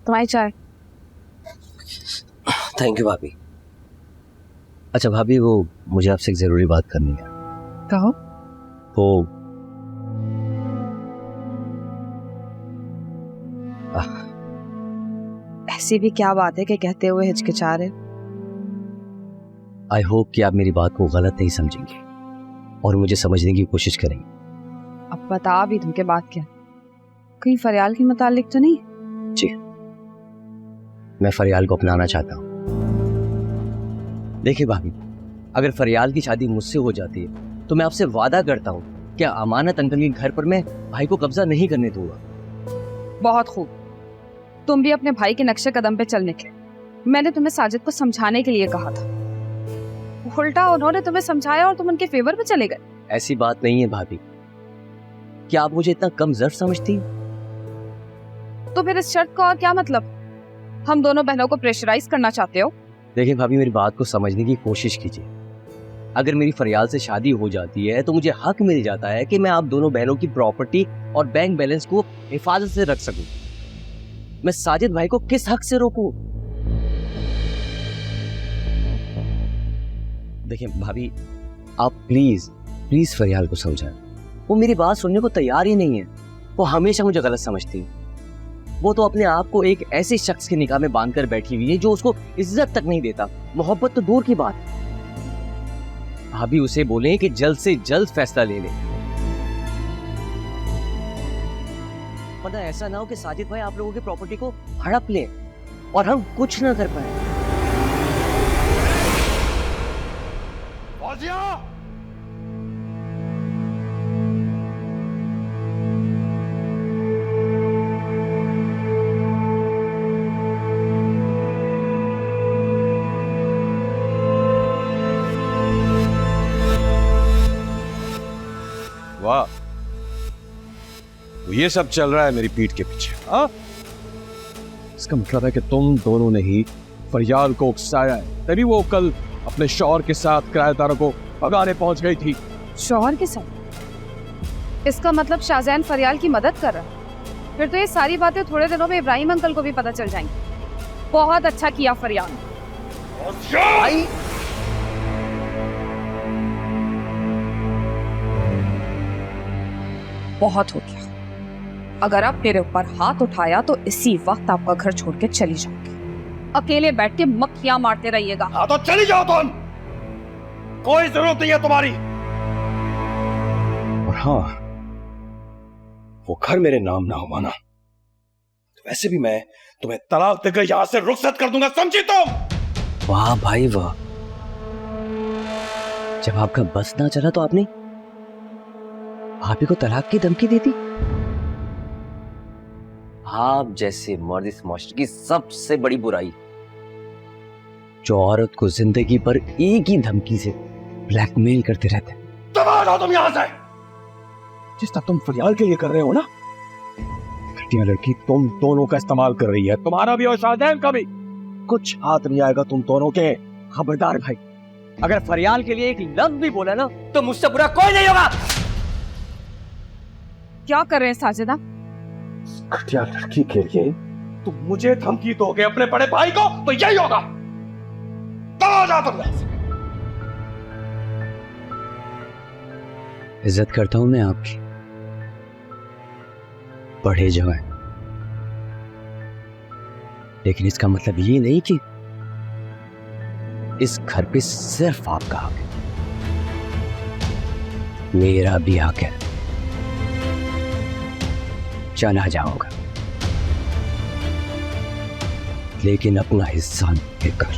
तुम्हारी चाय। Thank you भाभी। अच्छा भाभी, वो मुझे आपसे एक जरूरी बात करनी है। कहो। वो ऐसी भी क्या बात है कि कहते हुए हिचकिचा रहे? आई होप कि आप मेरी बात को गलत नहीं समझेंगे और मुझे समझने की कोशिश करेंगे। अब बता भी दूं कि बात क्या, कहीं फरियाल के मुतालिक तो नहीं? जी, मैं फरियाल को अपनाना चाहता हूँ। देखिए भाभी, अगर फरियाल की शादी मुझसे हो जाती है तो मैं आपसे वादा करता हूँ कि अमानत अंकल के घर पर मैं भाई को कब्जा नहीं करने दूंगा। बहुत खूब, तुम भी अपने भाई के नक्शे कदम पे चल निकले। मैंने तुम्हें साजिद को समझाने के लिए कहा था, उल्टा उन्होंने तुम्हें समझाया और तुम उनके फेवर में चले गए। ऐसी बात नहीं है भाभी, क्या आप मुझे इतना कम ज़र्फ समझती हैं? तो फिर इस शर्त का और क्या मतलब? हम दोनों बहनों को प्रेशराइज करना चाहते हो? देखिए भाभी, मेरी बात को समझने की कोशिश कीजिए। अगर मेरी फरियाल से शादी हो जाती है तो मुझे हक मिल जाता है कि मैं आप दोनों बहनों की प्रॉपर्टी और बैंक बैलेंस को हिफाजत से रख सकूं। मैं साजिद भाई को किस हक से रोकूं? देखिए भाभी, आप प्लीज प्लीज फरियाल को समझाएं। वो मेरी बात सुनने को तैयार ही नहीं है। वो हमेशा मुझे गलत समझती है। वो तो अपने आप को एक ऐसे शख्स के निगाह में बांध कर बैठी हुई है जो उसको इज्जत तक नहीं देता, मोहब्बत तो दूर की बात। भाभी, उसे बोलें कि जल्द से जल्द फैसला ले ले, वरना ऐसा ना हो कि साजिद भाई आप लोगों की प्रॉपर्टी को हड़प लें और हम कुछ ना कर पाए। वाह, तो ये सब चल रहा है मेरी पीठ के पीछे। हाँ, इसका मतलब है कि तुम दोनों ने ही फरियाल को उकसाया है, तभी वो कल अपने शौहर के साथ किराएदारों को भगाने पहुंच गई थी। शौहर के साथ? इसका मतलब शाहजहान फरियाल की मदद कर रहा है। फिर तो ये सारी बातें थोड़े दिनों में इब्राहिम अंकल को भी पता चल जाएंगी। बहुत अच्छा किया फरियाल। भाई, बहुत हो गया। अगर आप मेरे ऊपर हाथ उठाया तो इसी वक्त आपका घर छोड़ के चली जाऊंगी। अकेले बैठ के मक्खियां मारते रहिएगा। हाँ तो चली जाओ तुम, कोई जरूरत नहीं है तुम्हारी। और हाँ, वो घर मेरे नाम ना हुआ ना तो वैसे भी मैं तुम्हें तलाक देकर यहां से रुखसत कर दूंगा, समझी तुम? वाह भाई वाह, जब आपका बस ना चला तो आपने भाभी को तलाक की धमकी दी थी। आप जैसे मर्द इस माशरे की सबसे बड़ी बुराई, जो औरत को जिंदगी पर एक ही धमकी से ब्लैकमेल करते रहते। तब आ जाओ तुम यहां से। जिस तरह तुम फरियाल के लिए कर रहे हो ना, घटिया लड़की तुम दोनों का इस्तेमाल कर रही है, तुम्हारा भी और शाहजहान का भी। कुछ हाथ नहीं आएगा तुम दोनों के, खबरदार भाई। अगर फरियाल के लिए एक लफ्ज भी बोला ना तो मुझसे बुरा कोई नहीं होगा। क्या कर रहे हैं साजिदा? घटिया लड़की के लिए तुम मुझे धमकी दोगे अपने बड़े भाई को, तो यही होगा। आ जाओ तुम यहां से। इज्जत करता हूं मैं आपकी, बड़े जवान, लेकिन इसका मतलब ये नहीं कि इस घर पे सिर्फ आपका हक है, मेरा भी हक है। चला जाऊंगा, लेकिन अपना हिस्सा लेकर।